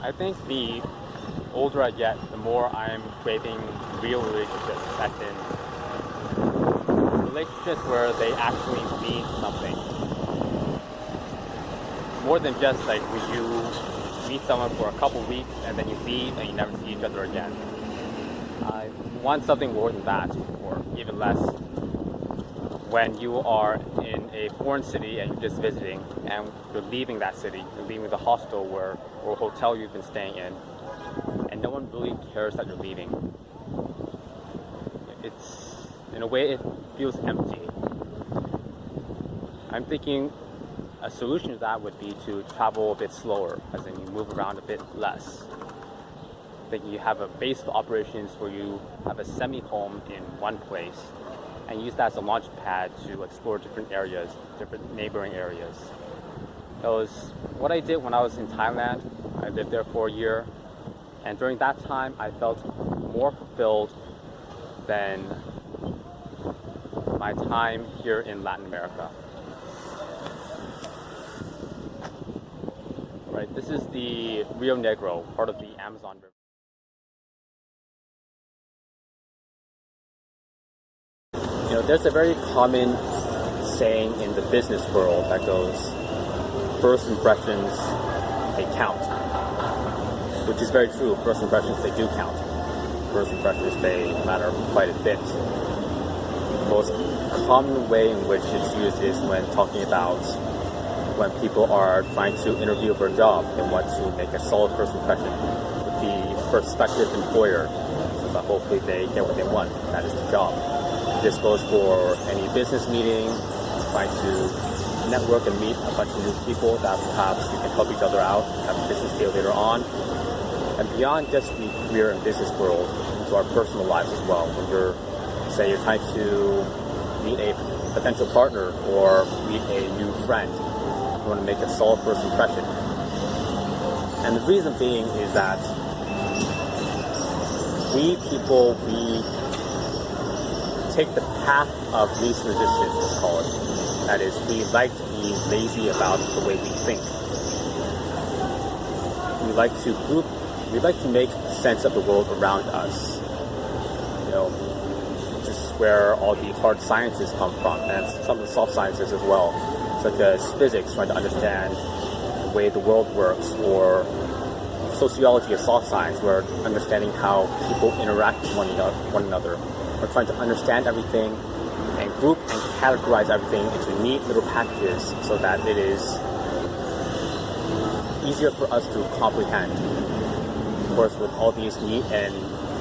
I think the older I get, the more I'm craving real relationships, as in relationships where they actually mean something. More than just like when you meet someone for a couple weeks and then you leave and you never see each other again. I want something more than that, or even less. When you are in a foreign city and you're just visiting and you're leaving that city, you're leaving the hostel or hotel you've been staying in, and no one really cares that you're leaving. It's, in a way, it feels empty. I'm thinking a solution to that would be to travel a bit slower, as in you move around a bit less. I think you have a base of operations where you have a semi-home in one place and use that as a launch pad to explore different areas, different neighboring areas. That was what I did when I was in Thailand. I lived there for a year, and during that time I felt more fulfilled than my time here in Latin America. Right, this is the Rio Negro, part of the Amazon River. You know, there's a very common saying in the business world that goes, first impressions, they count. Which is very true. First impressions, they do count. First impressions, they matter quite a bit. The most common way in which it's used is when talking about when people are trying to interview for a job and want to make a solid first impression with the prospective employer, so that hopefully they get what they want, that is the job. This goes for any business meeting, trying to network and meet a bunch of new people that perhaps you can help each other out, have a business deal later on. And beyond just the career and business world, into our personal lives as well. When you're trying to meet a potential partner or meet a new friend, you want to make a solid first impression. And the reason being is that we people, we take the path of least resistance, let's call it. That is, we like to be lazy about the way we think. We like to make sense of the world around us. You know, this is where all the hard sciences come from, and some of the soft sciences as well, such as physics, trying to understand the way the world works, or sociology, a soft science, where understanding how people interact with one another. We're trying to understand everything and group and categorize everything into neat little packages so that it is easier for us to comprehend. Of course, with all these neat and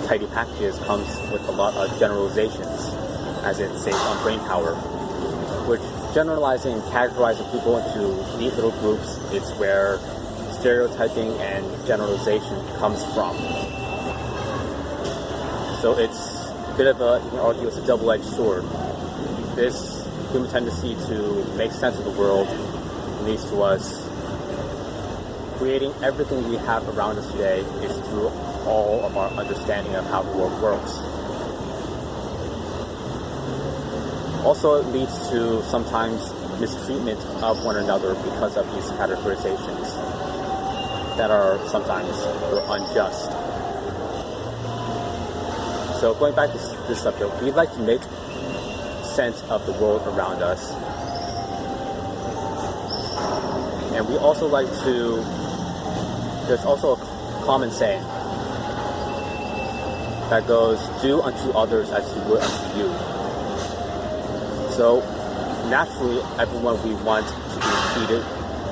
tidy packages comes with a lot of generalizations, as it saves on brain power, which generalizing and categorizing people into neat little groups is where stereotyping and generalization comes from. So it's a bit of a, you can argue it's a double-edged sword. This human tendency to make sense of the world leads to us creating everything we have around us today is through all of our understanding of how the world works. Also, it leads to sometimes mistreatment of one another because of these categorizations that are sometimes unjust. So going back to this subject, we'd like to make sense of the world around us. And we also like to, there's also a common saying that goes, do unto others as you would unto you. So naturally, everyone we want to be treated,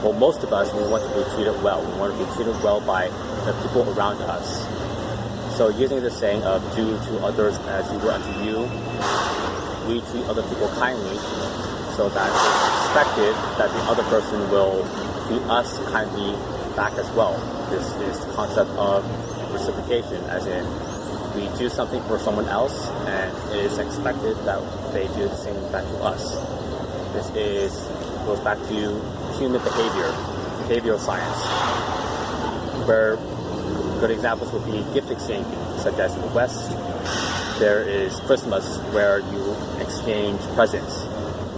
well, most of us, we want to be treated well. We want to be treated well by the people around us. So using the saying of do to others as you would unto you, we treat other people kindly so that it's expected that the other person will treat us kindly back as well. This is the concept of reciprocation, as in we do something for someone else and it is expected that they do the same back to us. This goes back to human behavioral science, where good examples would be gift exchanging, such as in the West, there is Christmas, where you exchange presents.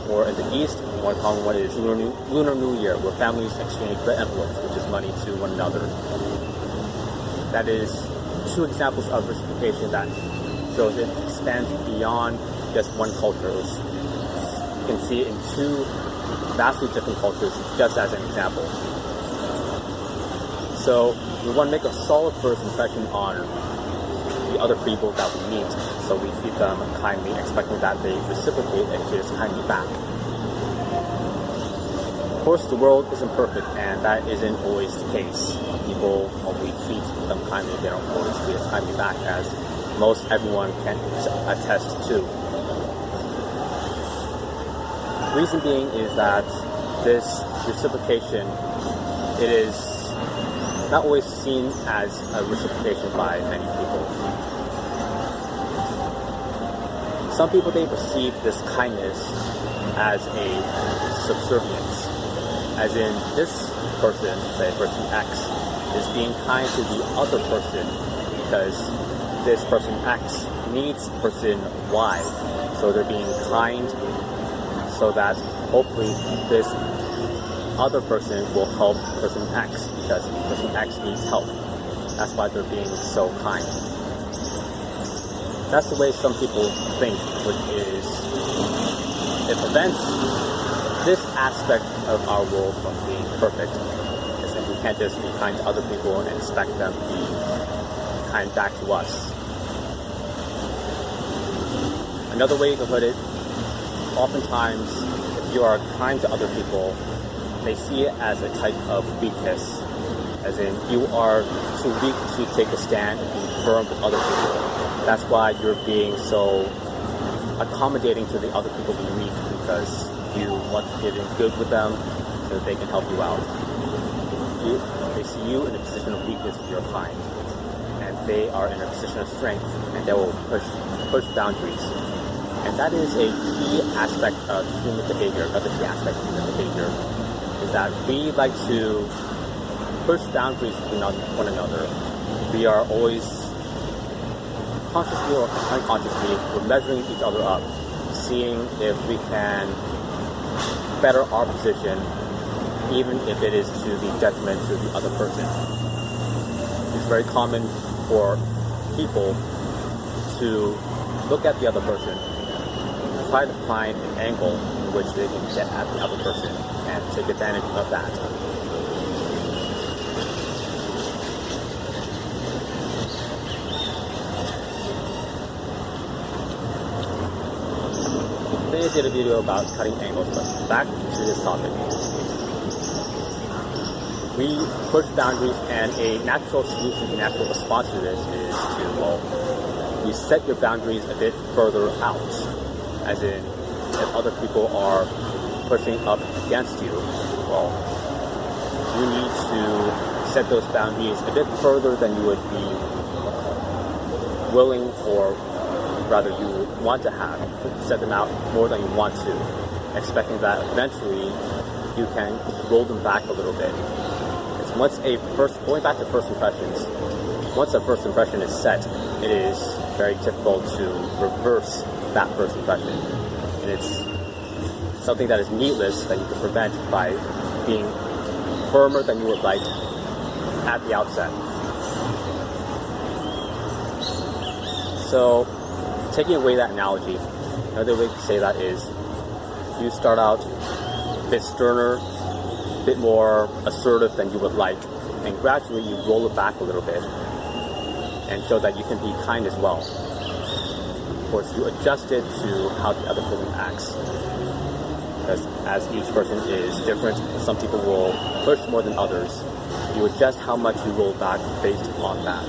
Or in the East, one common one is Lunar New Year, where families exchange red envelopes, which is money to one another. that is two examples of reciprocation that shows it extends beyond just one culture. You can see it in two vastly different cultures, just as an example. So we want to make a solid first impression on the other people that we meet. So we treat them kindly, expecting that they reciprocate and treat us kindly back. Of course, the world isn't perfect, and that isn't always the case. People, when we treat them kindly, they don't always treat us kindly back, as most everyone can attest to. Reason being is that this reciprocation, it is not always seen as a reciprocation by many people. Some people, they perceive this kindness as a subservience. As in, this person, say person X, is being kind to the other person because this person X needs person Y. So they're being kind so that hopefully this other person will help person X because person X needs help. That's why they're being so kind. That's the way some people think, which is, it prevents this aspect of our world from being perfect. Is that we can't just be kind to other people and expect them to be kind back to us. Another way to put it, oftentimes if you are kind to other people, they see it as a type of weakness. As in, you are too weak to take a stand and be firm with other people. That's why you're being so accommodating to the other people you meet, because you want to get in good with them so that they can help you out. They see you in a position of weakness if you're kind, and they are in a position of strength, and they will push boundaries. And that is a key aspect of human behavior. Another key aspect of human behavior is that we like to push boundaries between one another. We are always, consciously or unconsciously, we're measuring each other up, seeing if we can better our position, even if it is to the detriment to the other person. It's very common for people to look at the other person, try to find an angle in which they can get at the other person and take advantage of that. Today I did a video about cutting angles, but back to this topic. We push boundaries, and a natural solution, a natural response to this is to, well, you set your boundaries a bit further out. As in, if other people are pushing up against you, well, you need to set those boundaries a bit further than you would be willing, or rather you want to have. Set them out more than you want to, expecting that eventually you can roll them back a little bit. Going back to first impressions, once a first impression is set, it is very difficult to reverse that first impression. And it's something that is needless that you can prevent by being firmer than you would like at the outset. So, taking away that analogy, another way to say that is you start out a bit sterner, a bit more assertive than you would like, and gradually you roll it back a little bit and show that you can be kind as well. Of course, you adjust it to how the other person acts, because as each person is different, some people will push more than others. You adjust how much you roll back based on that.